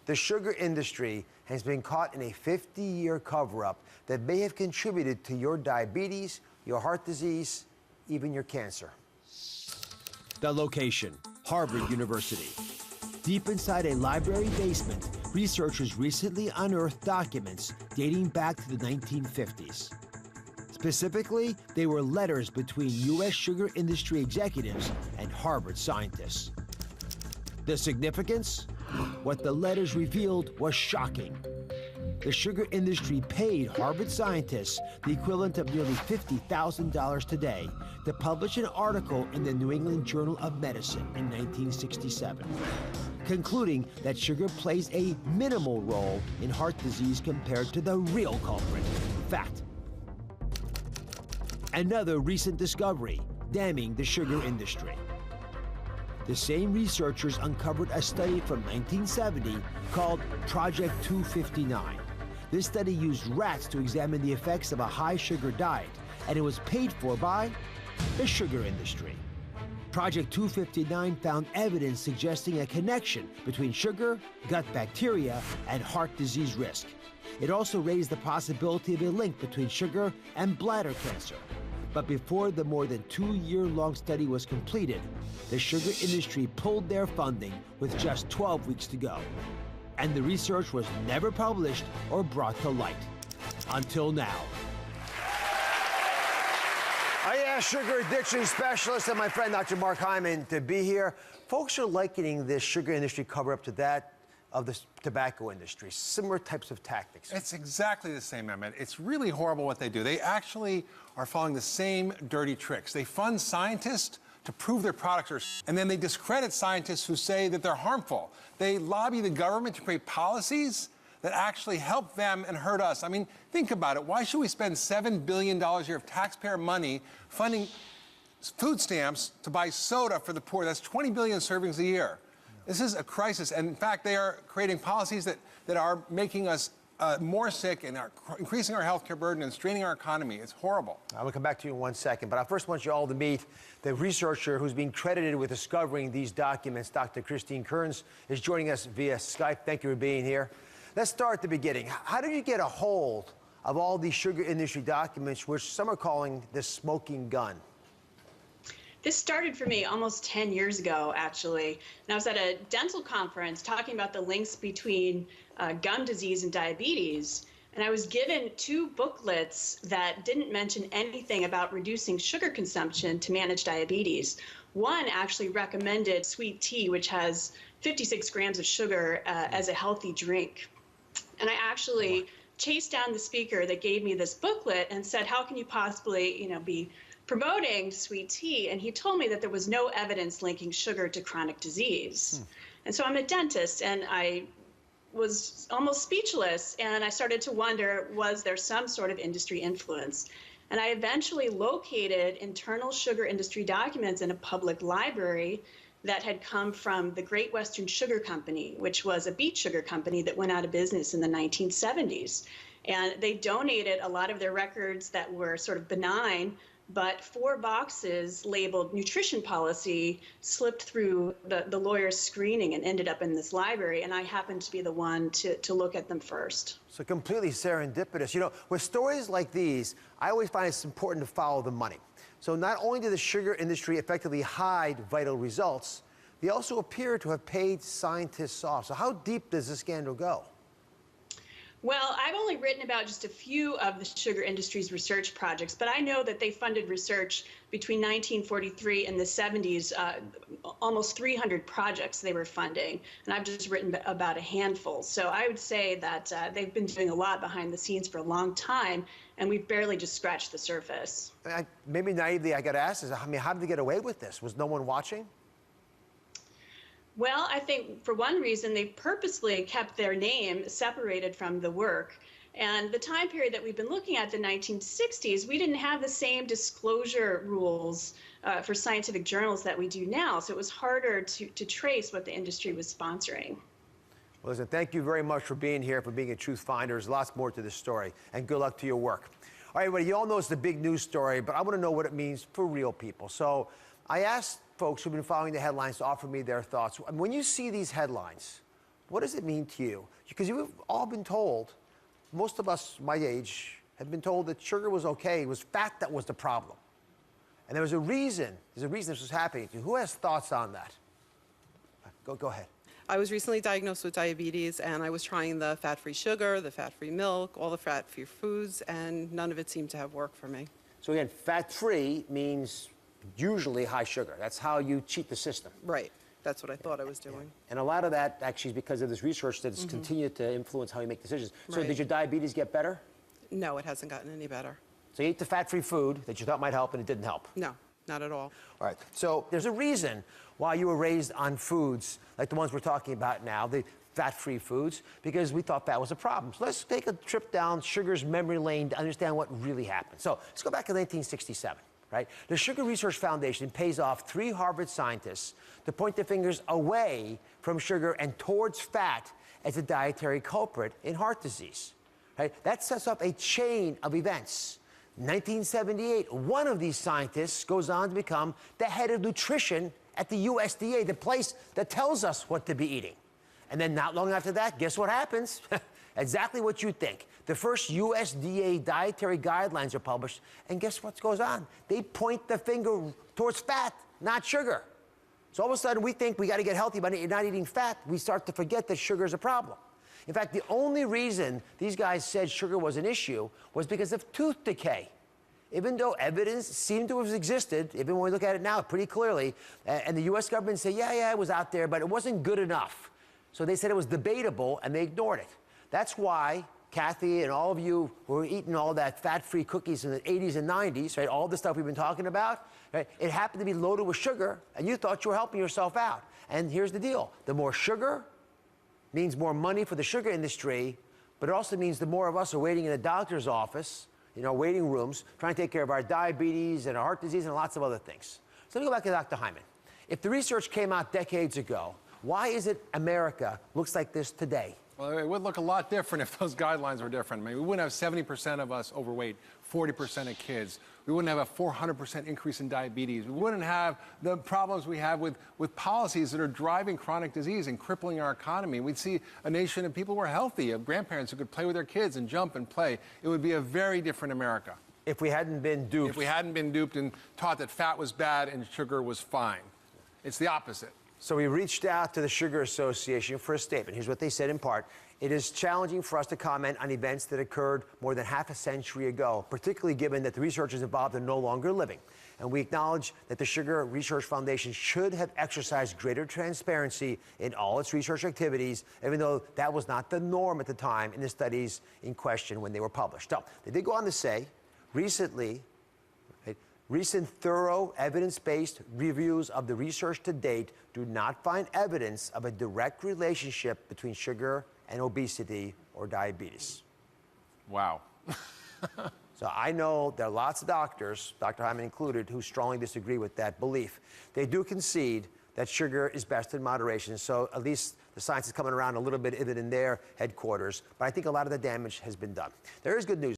The sugar industry has been caught in a 50-year cover-up that may have contributed to your diabetes, your heart disease, even your cancer. The location, Harvard University. Deep inside a library basement, researchers recently unearthed documents dating back to the 1950s. Specifically, they were letters between U.S. sugar industry executives and Harvard scientists. The significance? What the letters revealed was shocking. The sugar industry paid Harvard scientists the equivalent of nearly $50,000 today to publish an article in the New England Journal of Medicine in 1967, concluding that sugar plays a minimal role in heart disease compared to the real culprit, fat. Another recent discovery, damning the sugar industry. The same researchers uncovered a study from 1970 called Project 259. This study used rats to examine the effects of a high-sugar diet, and it was paid for by the sugar industry. Project 259 found evidence suggesting a connection between sugar, gut bacteria, and heart disease risk. It also raised the possibility of a link between sugar and bladder cancer. But before the more than 2-year-long study was completed, the sugar industry pulled their funding with just 12 weeks to go. And the research was never published or brought to light. Until now. I asked sugar addiction specialist and my friend Dr. Mark Hyman to be here. Folks are likening this sugar industry cover-up to that of the tobacco industry, similar types of tactics. It's exactly the same, Emmett. It's really horrible what they do. They actually are following the same dirty tricks. They fund scientists to prove their products are, and then they discredit scientists who say that they're harmful. They lobby the government to create policies that actually help them and hurt us. I mean, think about it. Why should we spend $7 billion a year of taxpayer money funding food stamps to buy soda for the poor? That's 20 billion servings a year. This is a crisis, and in fact, they are creating policies that are making us more sick and are increasing our healthcare burden and straining our economy. It's horrible. I'm going to come back to you in 1 second, but I first want you all to meet the researcher who's being credited with discovering these documents. Dr. Christine Kearns is joining us via Skype. Thank you for being here. Let's start at the beginning. How did you get a hold of all these sugar industry documents, which some are calling the smoking gun? This started for me almost 10 years ago, actually. And I was at a dental conference talking about the links between gum disease and diabetes. And I was given 2 booklets that didn't mention anything about reducing sugar consumption to manage diabetes. One actually recommended sweet tea, which has 56 grams of sugar as a healthy drink. And I actually chased down the speaker that gave me this booklet and said, how can you possibly, be promoting sweet tea? And he told me that there was no evidence linking sugar to chronic disease. And so I'm a dentist, and I was almost speechless, and I started to wonder, was there some sort of industry influence? And I eventually located internal sugar industry documents in a public library that had come from the Great Western Sugar Company, which was a beet sugar company that went out of business in the 1970s. And they donated a lot of their records that were sort of benign, but 4 boxes labeled nutrition policy slipped through the lawyer's screening and ended up in this library, and I happened to be the one to look at them first. So completely serendipitous. With stories like these, I always find it's important to follow the money. So not only did the sugar industry effectively hide vital results, they also appear to have paid scientists off. So how deep does this scandal go? Well, I've only written about just a few of the sugar industry's research projects, but I know that they funded research between 1943 and the 70s, almost 300 projects they were funding, and I've just written about a handful. So I would say that they've been doing a lot behind the scenes for a long time, and we've barely just scratched the surface. Maybe naively, I got to ask this, how did they get away with this? Was no one watching? Well, I think for one reason, they purposely kept their name separated from the work. And the time period that we've been looking at, the 1960s, we didn't have the same disclosure rules for scientific journals that we do now. So it was harder to trace what the industry was sponsoring. Well, listen, thank you very much for being here, for being a truth finder. There's lots more to this story, and good luck to your work. All right, everybody, you all know it's the big news story, but I want to know what it means for real people. So I asked folks who've been following the headlines to offer me their thoughts. When you see these headlines, What does it mean to you? Because you've all been told, most of us my age have been told that sugar was okay, it was fat that was the problem. And there's a reason this was happening to you. Who has thoughts on that? Go ahead. I was recently diagnosed with diabetes, and I was trying the fat-free sugar, the fat-free milk, all the fat-free foods, and none of it seemed to have worked for me. So again, fat-free means usually high sugar. That's how you cheat the system. Right. That's what I thought I was doing. And a lot of that actually is because of this research that's continued to influence how you make decisions. So Right. did your diabetes get better? No, it hasn't gotten any better. So you ate the fat-free food that you thought might help and it didn't help. No, not at all. All right. So there's a reason why you were raised on foods like the ones we're talking about now, the fat-free foods, because we thought that was a problem. So let's take a trip down sugar's memory lane to understand what really happened. So let's go back to 1967, right? The Sugar Research Foundation pays off 3 Harvard scientists to point their fingers away from sugar and towards fat as a dietary culprit in heart disease, right? That sets up a chain of events. 1978, one of these scientists goes on to become the head of nutrition at the USDA, the place that tells us what to be eating. And then not long after that, guess what happens? Exactly what you think. The first USDA dietary guidelines are published, and guess what goes on? They point the finger towards fat, not sugar. So all of a sudden, we think we got to get healthy by not eating fat. We start to forget that sugar is a problem. In fact, the only reason these guys said sugar was an issue was because of tooth decay. Even though evidence seemed to have existed, even when we look at it now pretty clearly, and the US government said, yeah, it was out there, but it wasn't good enough. So they said it was debatable, and they ignored it. That's why Kathy and all of you who were eating all that fat-free cookies in the 80s and 90s, right, all the stuff we've been talking about, right, it happened to be loaded with sugar, and you thought you were helping yourself out. And here's the deal. The more sugar means more money for the sugar industry, but it also means the more of us are waiting in a doctor's office, waiting rooms, trying to take care of our diabetes and our heart disease and lots of other things. So let me go back to Dr. Hyman. If the research came out decades ago, why is it America looks like this today? Well, it would look a lot different if those guidelines were different. I mean, we wouldn't have 70% of us overweight, 40% of kids. We wouldn't have a 400% increase in diabetes. We wouldn't have the problems we have with policies that are driving chronic disease and crippling our economy. We'd see a nation of people who are healthy, of grandparents who could play with their kids and jump and play. It would be a very different America. If we hadn't been duped. If we hadn't been duped and taught that fat was bad and sugar was fine. It's the opposite. So we reached out to the Sugar Association for a statement. Here's what they said in part. It is challenging for us to comment on events that occurred more than half a century ago, particularly given that the researchers involved are no longer living. And we acknowledge that the Sugar Research Foundation should have exercised greater transparency in all its research activities, even though that was not the norm at the time in the studies in question when they were published. So they did go on to say, recent thorough evidence-based reviews of the research to date do not find evidence of a direct relationship between sugar and obesity or diabetes. Wow. So I know there are lots of doctors, Dr. Hyman included, who strongly disagree with that belief. They do concede that sugar is best in moderation, so at least the science is coming around a little bit even in their headquarters, but I think a lot of the damage has been done. There is good news.